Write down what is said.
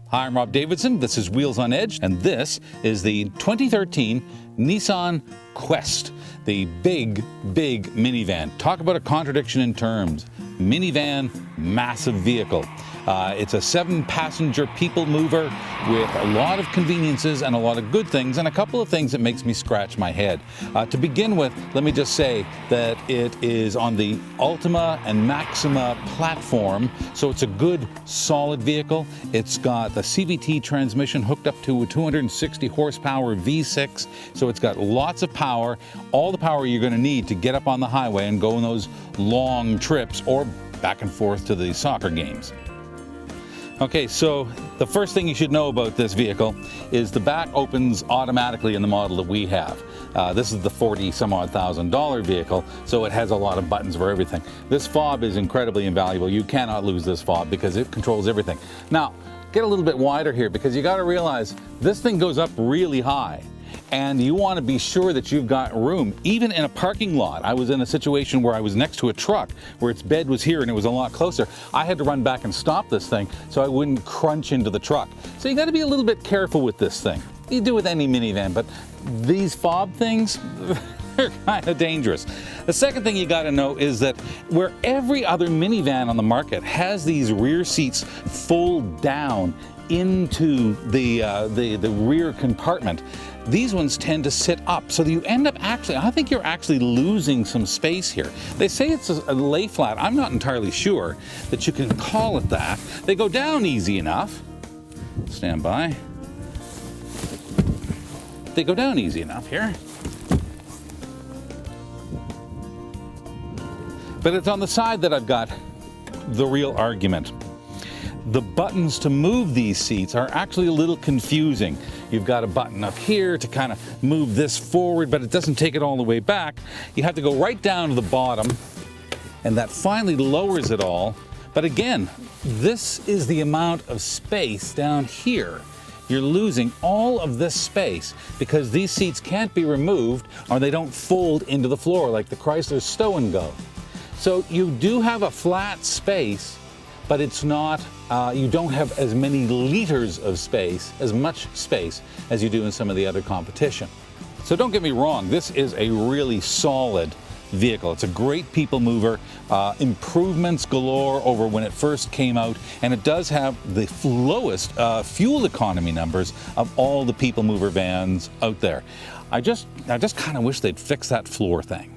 Hi, I'm Rob Davidson. This is Wheels on Edge, and this is the 2013 Nissan Quest, the big minivan. Talk about a contradiction in terms. Minivan, massive vehicle. It's a 7-passenger people mover with a lot of conveniences and a lot of good things, and a couple of things that makes me scratch my head. To begin with, let me just say that it is on the Ultima and Maxima platform, so it's a good, solid vehicle. It's got the CVT transmission hooked up to a 260 horsepower V6, so it's got lots of power, all the power you're going to need to get up on the highway and go on those long trips or back and forth to the soccer games. Okay, so the first thing you should know about this vehicle is the back opens automatically in the model that we have. This is the $40-some-odd thousand vehicle, so it has a lot of buttons for everything. This fob is incredibly invaluable. You cannot lose this fob because it controls everything. Now, get a little bit wider here because you got to realize this thing goes up really high. And you want to be sure that you've got room. Even in a parking lot, I was in a situation where I was next to a truck where its bed was here and it was a lot closer. I had to run back and stop this thing so I wouldn't crunch into the truck. So you got to be a little bit careful with this thing. You do with any minivan, but these fob things, they're kind of dangerous. The second thing you got to know is that where every other minivan on the market has these rear seats fold down into the rear compartment, these ones tend to sit up, so you end up I think you're actually losing some space here. They say it's a lay flat. I'm not entirely sure that you can call it that. They go down easy enough. Stand by. They go down easy enough here. But it's on the side that I've got the real argument. The buttons to move these seats are actually a little confusing. You've got a button up here to kind of move this forward, but it doesn't take it all the way back. You have to go right down to the bottom, and that finally lowers it all. But again, this is the amount of space down here. You're losing all of this space because these seats can't be removed or they don't fold into the floor like the Chrysler Stow and Go. So you do have a flat space, but it's not, you don't have as many liters of space, as much space as you do in some of the other competition. So don't get me wrong, this is a really solid vehicle. It's a great people mover, improvements galore over when it first came out, and it does have the lowest fuel economy numbers of all the people mover vans out there. I just kind of wish they'd fix that floor thing.